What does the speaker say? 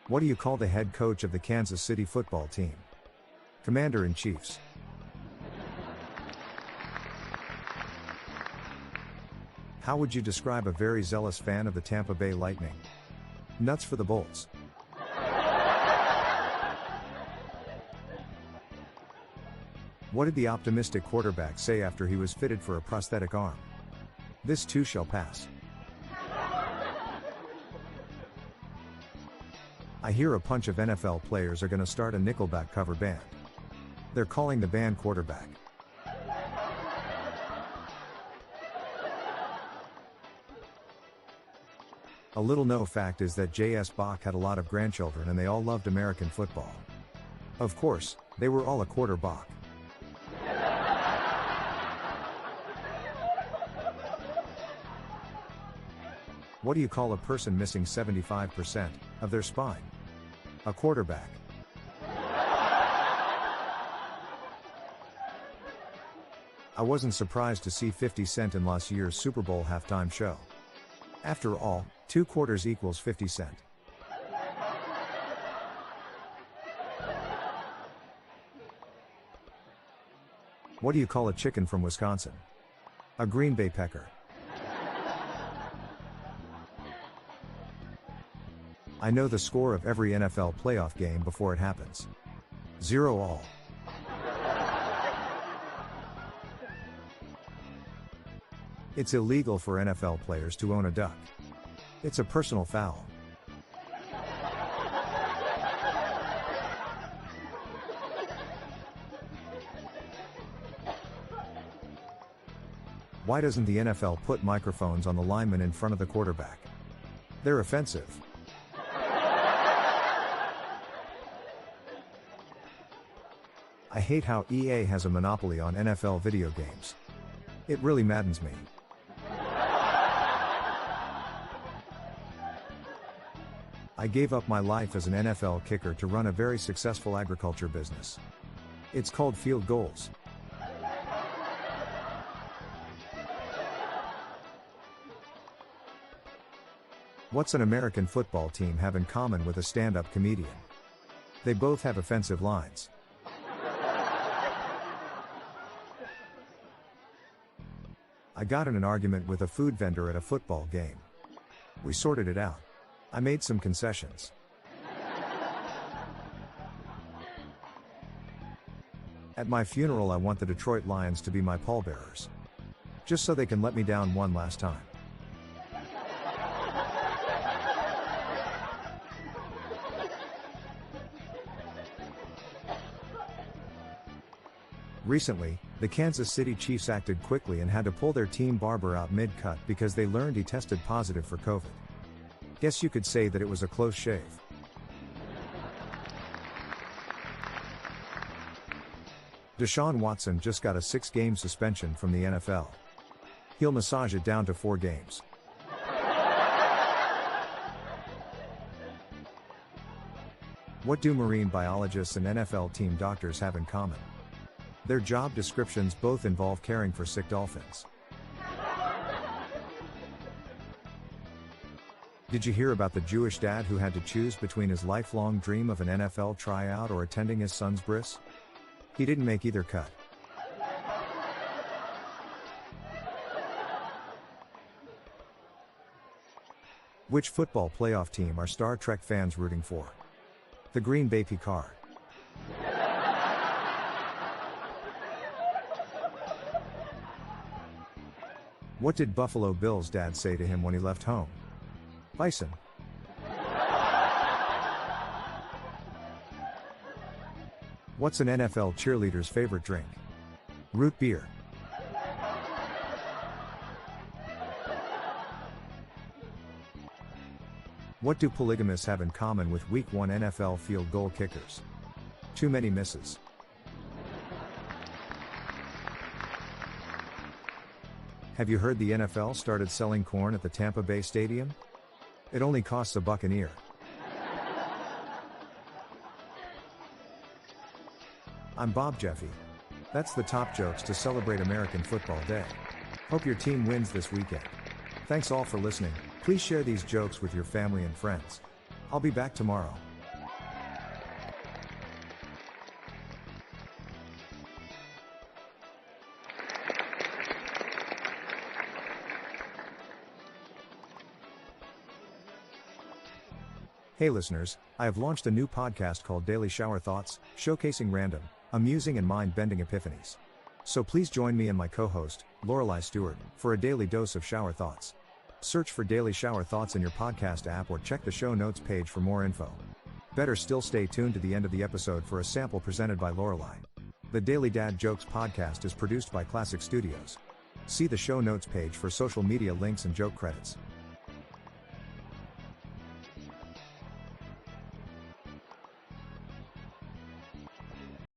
What do you call the head coach of the Kansas City football team? Commander-in-Chiefs. How would you describe a very zealous fan of the Tampa Bay Lightning? Nuts for the Bolts. What did the optimistic quarterback say after he was fitted for a prosthetic arm? This too shall pass. I hear a bunch of NFL players are gonna start a Nickelback cover band. They're calling the band Quarterback. A little known fact is that J.S. Bach had a lot of grandchildren and they all loved American football. Of course, they were all a quarter Bach. What do you call a person missing 75% of their spine? A quarterback. I wasn't surprised to see 50 Cent in last year's Super Bowl halftime show. After all, 2 quarters equals 50 cent. What do you call a chicken from Wisconsin? A Green Bay pecker. I know the score of every NFL playoff game before it happens. 0-all. It's illegal for NFL players to own a duck. It's a personal foul. Why doesn't the NFL put microphones on the linemen in front of the quarterback? They're offensive. I hate how EA has a monopoly on NFL video games. It really maddens me. I gave up my life as an NFL kicker to run a very successful agriculture business. It's called Field Goals. What's an American football team have in common with a stand-up comedian? They both have offensive lines. I got in an argument with a food vendor at a football game. We sorted it out. I made some concessions. At my funeral, I want the Detroit Lions to be my pallbearers. Just so they can let me down one last time. Recently, the Kansas City Chiefs acted quickly and had to pull their team barber out mid-cut because they learned he tested positive for COVID. Guess you could say that it was a close shave. Deshaun Watson just got a 6-game suspension from the NFL. He'll massage it down to 4 games. What do marine biologists and NFL team doctors have in common? Their job descriptions both involve caring for sick dolphins. Did you hear about the Jewish dad who had to choose between his lifelong dream of an NFL tryout or attending his son's bris? He didn't make either cut. Which football playoff team are Star Trek fans rooting for? The Green Bay Picard. What did Buffalo Bill's dad say to him when he left home? Bison. What's an NFL cheerleader's favorite drink? Root beer. What do polygamists have in common with Week 1 NFL field goal kickers? Too many misses. Have you heard the NFL started selling corn at the Tampa Bay Stadium? It only costs $1 an ear. I'm Bob Jeffy. That's the top jokes to celebrate American Football Day. Hope your team wins this weekend. Thanks all for listening. Please share these jokes with your family and friends. I'll be back tomorrow. Hey listeners, I have launched a new podcast called Daily Shower Thoughts, showcasing random, amusing and mind-bending epiphanies. So please join me and my co-host, Lorelei Stewart, for a daily dose of shower thoughts. Search for Daily Shower Thoughts in your podcast app or check the show notes page for more info. Better still, stay tuned to the end of the episode for a sample presented by Lorelei. The Daily Dad Jokes podcast is produced by Classic Studios. See the show notes page for social media links and joke credits.